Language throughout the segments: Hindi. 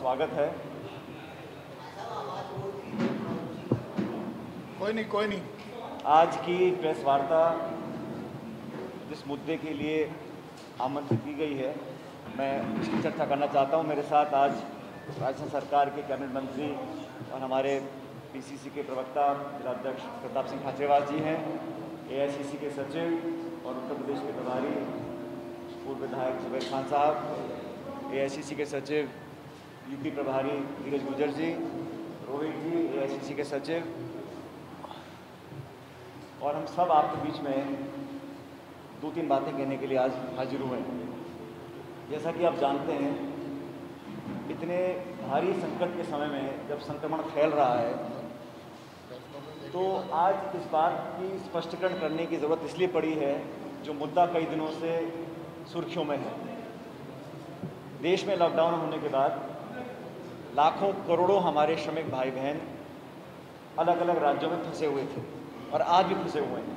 स्वागत है। कोई नहीं। आज की प्रेस वार्ता जिस मुद्दे के लिए आमंत्रित की गई है, मैं इसकी चर्चा करना चाहता हूं। मेरे साथ आज राजस्थान सरकार के कैबिनेट मंत्री और हमारे पीसीसी के प्रवक्ता जिलाध्यक्ष प्रताप सिंह खाचरियावास जी हैं, एआईसीसी के सचिव और उत्तर प्रदेश के प्रभारी पूर्व विधायक जुबैर खान साहब, एआईसीसी के सचिव यूपी प्रभारी नीरज गुर्जर जी, रोहित जी एआईसीसी के सचिव, और हम सब आपके बीच में दो तीन बातें कहने के लिए आज हाजिर हुए हैं। जैसा कि आप जानते हैं, इतने भारी संकट के समय में जब संक्रमण फैल रहा है, तो आज इस बात की स्पष्टीकरण करने की ज़रूरत इसलिए पड़ी है जो मुद्दा कई दिनों से सुर्खियों में है। देश में लॉकडाउन होने के बाद लाखों करोड़ों हमारे श्रमिक भाई बहन अलग अलग राज्यों में फंसे हुए थे और आज भी फंसे हुए हैं।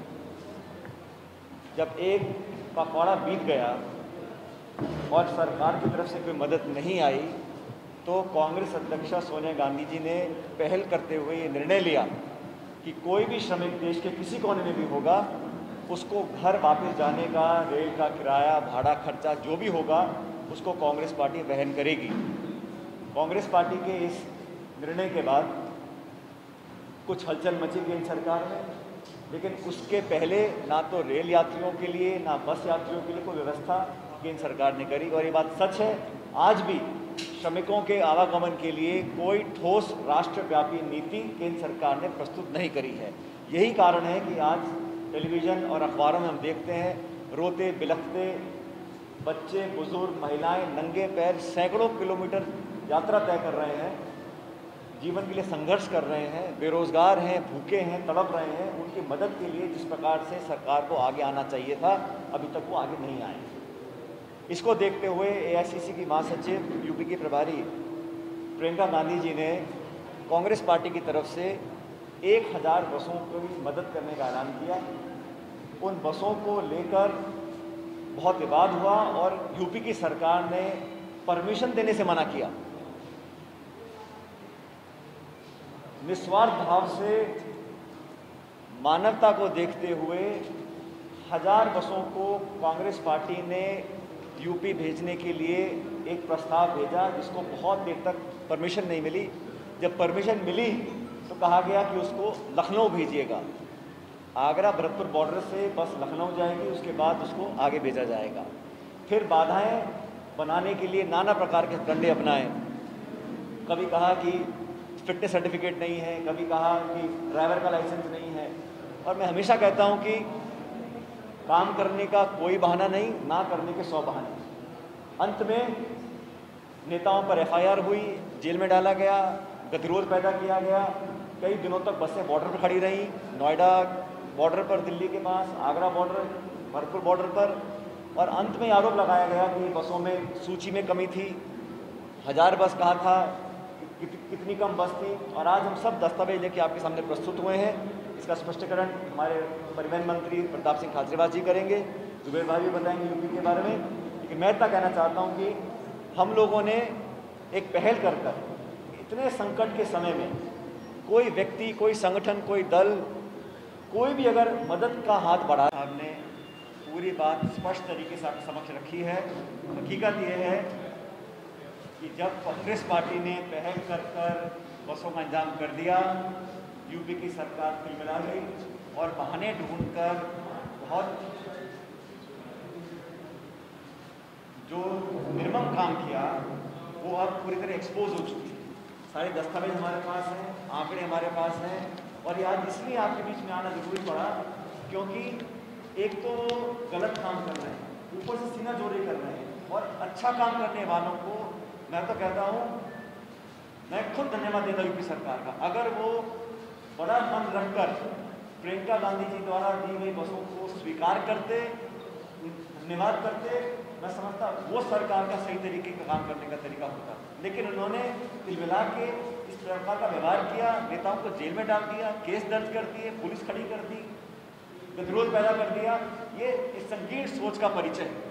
जब एक पखवाड़ा बीत गया और सरकार की तरफ से कोई मदद नहीं आई, तो कांग्रेस अध्यक्षा सोनिया गांधी जी ने पहल करते हुए ये निर्णय लिया कि कोई भी श्रमिक देश के किसी कोने में भी होगा, उसको घर वापस जाने का, रेल का किराया, भाड़ा खर्चा जो भी होगा, उसको कांग्रेस पार्टी वहन करेगी। कांग्रेस पार्टी के इस निर्णय के बाद कुछ हलचल मची केंद्र सरकार में, लेकिन उसके पहले ना तो रेल यात्रियों के लिए ना बस यात्रियों के लिए कोई व्यवस्था केंद्र सरकार ने करी। और ये बात सच है, आज भी श्रमिकों के आवागमन के लिए कोई ठोस राष्ट्रव्यापी नीति केंद्र सरकार ने प्रस्तुत नहीं करी है। यही कारण है कि आज टेलीविज़न और अखबारों में हम देखते हैं रोते बिलखते बच्चे, बुजुर्ग, महिलाएं नंगे पैर सैकड़ों किलोमीटर यात्रा तय कर रहे हैं, जीवन के लिए संघर्ष कर रहे हैं, बेरोजगार हैं, भूखे हैं, तड़प रहे हैं। उनकी मदद के लिए जिस प्रकार से सरकार को आगे आना चाहिए था, अभी तक वो आगे नहीं आए। इसको देखते हुए एआईसीसी की महासचिव यूपी की प्रभारी प्रियंका गांधी जी ने कांग्रेस पार्टी की तरफ से 1000 बसों को भी मदद करने का ऐलान किया। उन बसों को लेकर बहुत विवाद हुआ और यूपी की सरकार ने परमिशन देने से मना किया। निस्वार्थ भाव से मानवता को देखते हुए 1000 बसों को कांग्रेस पार्टी ने यूपी भेजने के लिए एक प्रस्ताव भेजा, जिसको बहुत देर तक परमिशन नहीं मिली। जब परमिशन मिली तो कहा गया कि उसको लखनऊ भेजिएगा। आगरा भरतपुर बॉर्डर से बस लखनऊ जाएगी, उसके बाद उसको आगे भेजा जाएगा। फिर बाधाएं बनाने के लिए नाना प्रकार के कंडे अपनाए। कभी कहा कि फिटनेस सर्टिफिकेट नहीं है, कभी कहा कि ड्राइवर का लाइसेंस नहीं है। और मैं हमेशा कहता हूं कि काम करने का कोई बहाना नहीं, ना करने के 100 बहाने। अंत में नेताओं पर एफआईआर हुई, जेल में डाला गया, गतिरोध पैदा किया गया। कई दिनों तक बसें बॉर्डर पर खड़ी रहीं, नोएडा बॉर्डर पर, दिल्ली के पास, आगरा बॉर्डर, भरतपुर बॉर्डर पर। और अंत में आरोप लगाया गया कि बसों में सूची में कमी थी, 1000 बस कहा था, कितनी कम बस थी। और आज हम सब दस्तावेज लेके आपके सामने प्रस्तुत हुए हैं। इसका स्पष्टीकरण हमारे परिवहन मंत्री प्रताप सिंह खाचरियावास जी करेंगे, जुबैर भाई भी बताएंगे यूपी के बारे में। लेकिन मैं इतना कहना चाहता हूँ कि हम लोगों ने एक पहल कर इतने संकट के समय में कोई व्यक्ति, कोई संगठन, कोई दल, कोई भी अगर मदद का हाथ बढ़ा, हमने पूरी बात स्पष्ट तरीके से आपके समक्ष रखी है। हकीकत यह है कि जब कांग्रेस पार्टी ने पहल कर बसों का इंतजाम कर दिया, यूपी की सरकार तिलमिला गई और बहाने ढूंढकर बहुत जो निर्मम काम किया वो अब पूरी तरह एक्सपोज हो चुकी है। सारे दस्तावेज हमारे पास हैं, आंकड़े हमारे पास हैं। और ये आज इसलिए आपके बीच में आना जरूरी पड़ा क्योंकि एक तो गलत काम कर रहे हैं, ऊपर से सीना जोड़ी कर रहे हैं, और अच्छा काम करने वालों को मैं तो कहता हूँ, मैं खुद धन्यवाद देता हूँ यूपी सरकार का। अगर वो बड़ा मन रखकर प्रियंका गांधी जी द्वारा दी गई बसों को स्वीकार करते, धन्यवाद करते, मैं समझता वो सरकार का सही तरीके का काम करने का तरीका होता। लेकिन उन्होंने तिलमिला के इस प्रकार का व्यवहार किया, नेताओं को जेल में डाल दिया, केस दर्ज कर दिए, पुलिस खड़ी कर दी, गतिरोध पैदा कर दिया। ये इस संकीर्ण सोच का परिचय है।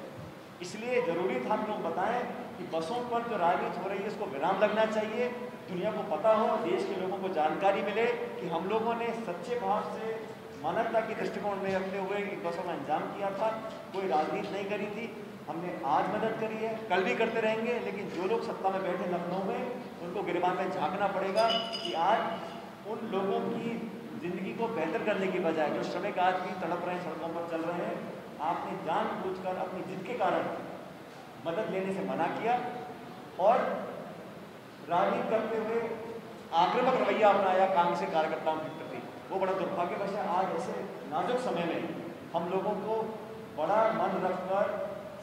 इसलिए जरूरी था हम लोग बताएं कि बसों पर जो राजनीति हो रही है इसको विराम लगना चाहिए, दुनिया को पता हो, देश के लोगों को जानकारी मिले कि हम लोगों ने सच्चे भाव से मानवता की दृष्टिकोण में रखते हुए इन बसों का इंतजाम किया था, कोई राजनीति नहीं करी थी। हमने आज मदद करी है, कल भी करते रहेंगे, लेकिन जो लोग सत्ता में बैठे लखनऊ में उनको गिरबान में झांकना पड़ेगा कि आज उन लोगों की ज़िंदगी को बेहतर करने की बजाय जो श्रमिक आज भी तड़प रहे हैं, सड़कों पर चल रहे हैं, आपने जानबूझकर अपनी जिद के कारण मदद लेने से मना किया और राजनीति करते हुए आक्रामक रवैया अपनाया कांग्रेस के कार्यकर्ताओं के प्रति। वो बड़ा दुर्भाग्यवश है। आज ऐसे नाजुक समय में हम लोगों को बड़ा मन रखकर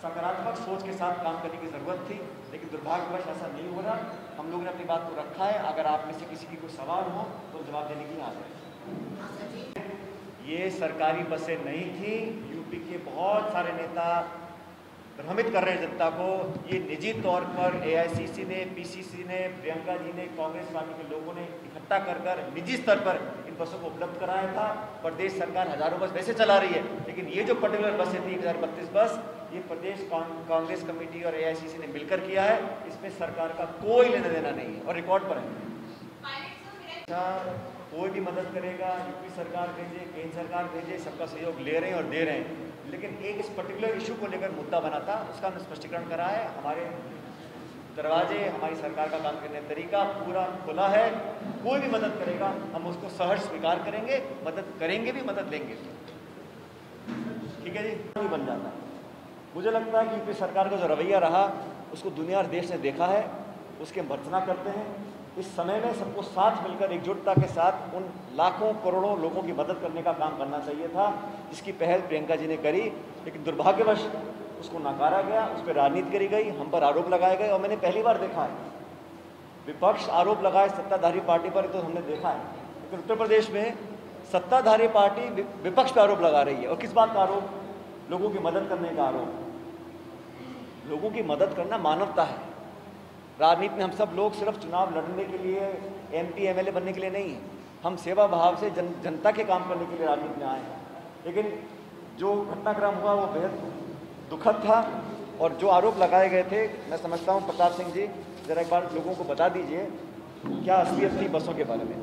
सकारात्मक सोच के साथ काम करने की ज़रूरत थी, लेकिन दुर्भाग्यवश ऐसा नहीं हो रहा। हम लोगों ने अपनी बात को रखा है। अगर आप में से किसी की कोई सवाल हो तो जवाब देने के लिए हाजिर है। ये सरकारी बसें नहीं थी। यूपी के बहुत सारे नेता भ्रमित कर रहे हैं जनता को। ये निजी तौर पर एआईसीसी ने, पीसीसी ने, प्रियंका जी ने, कांग्रेस पार्टी के लोगों ने इकट्ठा कर निजी स्तर पर इन बसों को उपलब्ध कराया था। प्रदेश सरकार हजारों बस वैसे चला रही है, लेकिन ये जो पर्टिकुलर बसें थी 1032 बस, ये प्रदेश कांग्रेस कमेटी और एआईसीसी ने मिलकर किया है। इसमें सरकार का कोई लेना देना नहीं है और रिकॉर्ड पर है। कोई भी मदद करेगा, यूपी सरकार भेजे, केंद्र सरकार भेजे, सबका सहयोग ले रहे हैं और दे रहे हैं, लेकिन एक इस पर्टिकुलर इशू को लेकर मुद्दा बना था, उसका हमने स्पष्टीकरण करा है। हमारे दरवाजे, हमारी सरकार का काम करने का तरीका पूरा खुला है। कोई भी मदद करेगा हम उसको सहर्ष स्वीकार करेंगे, मदद करेंगे भी, मदद लेंगे। ठीक है जी, नहीं बन जाता। मुझे लगता है कि यूपी सरकार का जो रवैया रहा उसको दुनिया और देश ने देखा है, उसके हम भर्त्सना करते हैं। इस समय में सबको साथ मिलकर एकजुटता के साथ उन लाखों करोड़ों लोगों की मदद करने का काम करना चाहिए था, जिसकी पहल प्रियंका जी ने करी, लेकिन दुर्भाग्यवश उसको नकारा गया, उस पर राजनीति करी गई, हम पर आरोप लगाए गए। और मैंने पहली बार देखा है विपक्ष आरोप लगाए सत्ताधारी पार्टी पर, तो हमने देखा है, लेकिन उत्तर प्रदेश में सत्ताधारी पार्टी विपक्ष पर आरोप लगा रही है। और किस बात का आरोप? लोगों की मदद करने का आरोप। लोगों की मदद करना मानवता है। राजनीति में हम सब लोग सिर्फ चुनाव लड़ने के लिए, एमपी एमएलए बनने के लिए नहीं है। हम सेवा भाव से जनता के काम करने के लिए राजनीति में आए हैं। लेकिन जो घटनाक्रम हुआ वो बेहद दुखद था और जो आरोप लगाए गए थे, मैं समझता हूँ प्रताप सिंह जी जरा एक बार लोगों को बता दीजिए क्या असलियत थी बसों के बारे में।